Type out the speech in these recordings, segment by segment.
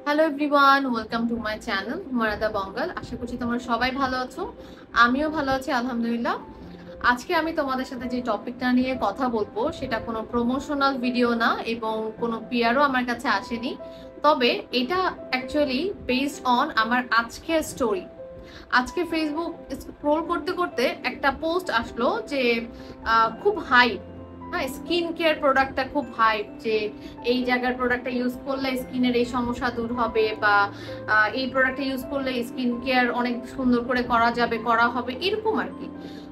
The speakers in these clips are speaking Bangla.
Hello everyone, welcome to my channel হুমারাদা বঙ্গাল। আশা করছি তোমরা সবাই ভালো আছো। আমিও ভালো আছি আলহামদুলিল্লাহ। আজকে আমি তোমাদের সাথে যে টপিকটা নিয়ে কথা বলবো সেটা কোনো প্রমোশনাল ভিডিও না এবং কোনো পিআরও আমার কাছে আসেনি। তবে এটা অ্যাকচুয়ালি বেসড অন আমার আজকের স্টোরি। আজকে ফেসবুক স্ক্রোল করতে করতে একটা পোস্ট আসলো যে খুব হাইপ, হ্যাঁ, স্কিন কেয়ার প্রোডাক্টটা খুব হাইপ, যে এই জায়গার প্রোডাক্টটা ইউজ করলে স্কিনের এই সমস্যা দূর হবে, বা এই প্রোডাক্টটা ইউজ করলে স্কিন কেয়ার অনেক সুন্দর করে করা যাবে, করা হবে, এরকম আর কি।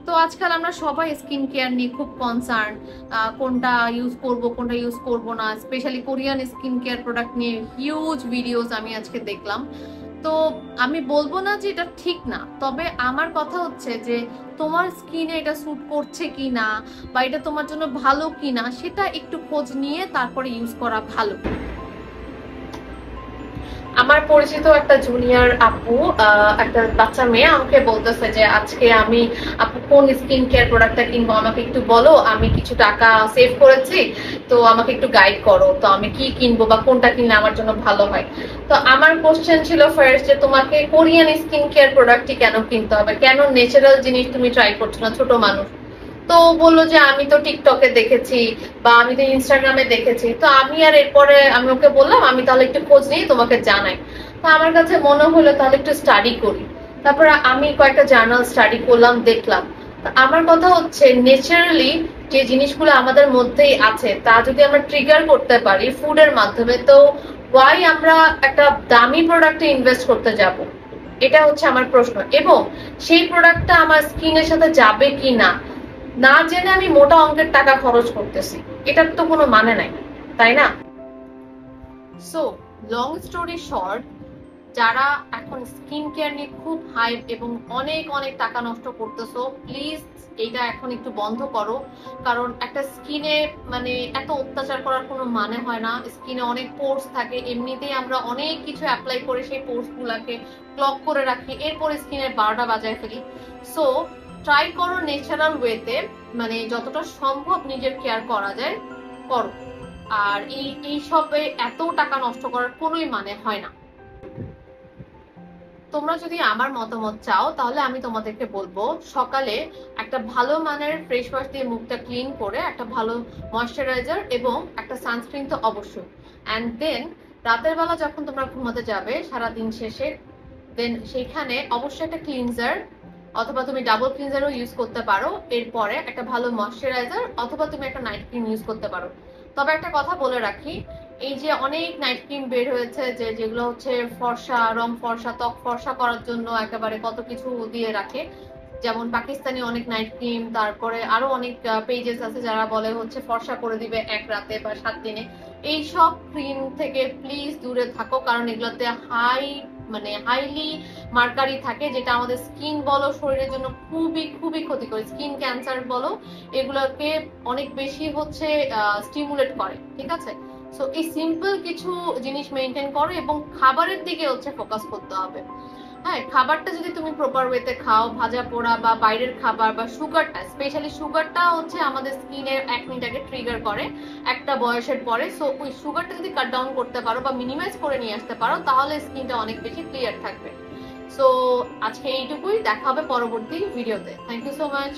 তো আজকাল আমরা সবাই স্কিন কেয়ার নিয়ে খুব কনসার্ন, কোনটা ইউজ করব কোনটা ইউজ করব না। Specially Korean skin care product নিয়ে হিউজ ভিডিওস আমি আজকে দেখলাম। তো আমি বলবো না যে এটা ঠিক না, তবে আমার কথা হচ্ছে যে তোমার স্কিনে এটা স্যুট করছে কি না, বা এটা তোমার জন্য ভালো কি না, সেটা একটু খোঁজ নিয়ে তারপরে ইউজ করা ভালো। আমার পরিচিত একটা জুনিয়র আপু, একটা বাচ্চা মেয়ে আমাকে বলতেছে যে আজকে আমি আপু কোন স্কিন কেয়ার প্রোডাক্টটা কিনবো, আমাকে একটু বলো, আমি কিছু টাকা সেভ করেছি, তো আমাকে একটু গাইড করো, তো আমি কি কিনবো বা কোনটা কিনলে আমার জন্য ভালো হয়। তো আমার কোশ্চেন ছিল ফার্স্ট যে তোমাকে কোরিয়ান স্কিন কেয়ার প্রোডাক্টই কেন কিনতে হবে, কেন ন্যাচারাল জিনিস তুমি ট্রাই করছো না, ছোট মানুষ। তো বললো যে আমি তো টিকটকে দেখেছি বা আমি তো ইনস্টাগ্রামে দেখেছি। তো আমি আর এরপরে আমি ওকে বললাম আমি তাহলে একটু খোঁজ নিয়ে তোমাকে জানাই। তো আমার কাছে মনে হলো তাহলে একটু স্টাডি করি। তারপরে আমি কয়েকটা জার্নাল স্টাডি করলাম, দেখলাম। আমার কথা হচ্ছে ন্যাচারালি যে জিনিসগুলো আমাদের মধ্যেই আছে তা যদি আমরা ট্রিগার করতে পারি ফুডের মাধ্যমে, তো ওয়াই আমরা একটা দামি প্রোডাক্টে ইনভেস্ট করতে যাব? এটা হচ্ছে আমার প্রশ্ন। এবং সেই প্রোডাক্টটা আমার স্কিনের সাথে যাবে কি না, না জেনে আমি মোটা অঙ্কের টাকা খরচ করতেছি, এটার তো কোনো মানে নাই, তাই না? সো লং স্টোরি শর্ট, যারা এখন স্কিন কেয়ার নিয়ে খুব হাইপ এবং অনেক অনেক টাকা নষ্ট করতেছো, প্লিজ এটা এখন একটু বন্ধ করো। কারণ একটা স্কিনে মানে এত অত্যাচার করার কোনো মানে হয় না। স্কিনে অনেক পোর্স থাকে, এমনিতেই আমরা অনেক কিছু অ্যাপ্লাই করে সেই পোর্স গুলাকে ক্লগ করে রাখি, এরপরে স্কিনের 12টা বাজায় ফেলি। সো ট্রাই করো ন্যাচারাল ওয়েতে, মানে যতটা সম্ভব নিজের কেয়ার করা যায় করো। আর এই সবে এত টাকা নষ্ট করার কোনোই মানে হয় না। তোমরা যদি আমার মতামত চাও তাহলে আমি তোমাদেরকে বলবো সকালে একটা ভালো মানের ফ্রেশ ওয়াশ দিয়ে মুখটা ক্লিন করে একটা ভালো ময়শ্চারাইজার এবং একটা সানস্ক্রিন তো অবশ্যই। অ্যান্ড দেন রাতের বেলা যখন তোমরা ঘুমাতে যাবে সারা দিন শেষে, দেন সেখানে অবশ্যই একটা ক্লিনজার অথবা তুমি ডাবল ক্লিনজারও ইউজ করতে পারো। এরপরে একটা ভালো ময়শ্চারাইজার অথবা তুমি একটা নাইট ক্রিম ইউজ করতে পারো। তবে একটা কথা বলে রাখি, এই যে অনেক নাইট ক্রিম বের হয়েছে যে যেগুলো হচ্ছে ফর্সা, রং ফর্সা, ত্বক ফর্সা করার জন্য একেবারে কত কিছু দিয়ে রাখে, যেমন পাকিস্তানি অনেক নাইট ক্রিম, তারপরে আরো অনেক পেজেস আছে যারা বলে হচ্ছে ফর্সা করে দিবে 1 রাতে বা 7 দিনে। এই সব ক্রিম থেকে প্লিজ দূরে থাকো, কারণ এগুলোতে হাইলি মার্কারি থাকে, যেটা আমাদের স্কিন বলো শরীরের জন্য খুবই খুবই ক্ষতিকর। স্কিন ক্যান্সার বলো, এগুলোকে অনেক বেশি হচ্ছে স্টিমুলেট করে, ঠিক আছে? সো এই সিম্পল কিছু জিনিস মেনটেন করো এবং খাবারের দিকে হচ্ছে ফোকাস করতে হবে। হ্যাঁ, খাবারটা যদি তুমি প্রপার ওয়েতে খাও, ভাজা পোড়া বা বাইরের খাবার বা সুগারটা, স্পেশালি সুগারটা হচ্ছে আমাদের স্কিনের অ্যাকনিটাকে ট্রিগার করে একটা বয়সের পরে। সো ওই সুগারটা যদি কাট ডাউন করতে পারো বা মিনিমাইজ করে নিয়ে আসতে পারো তাহলে স্কিনটা অনেক বেশি ক্লিয়ার থাকবে। সো আজকে এইটুকুই, দেখা হবে পরবর্তী ভিডিওতে। Thank you so much.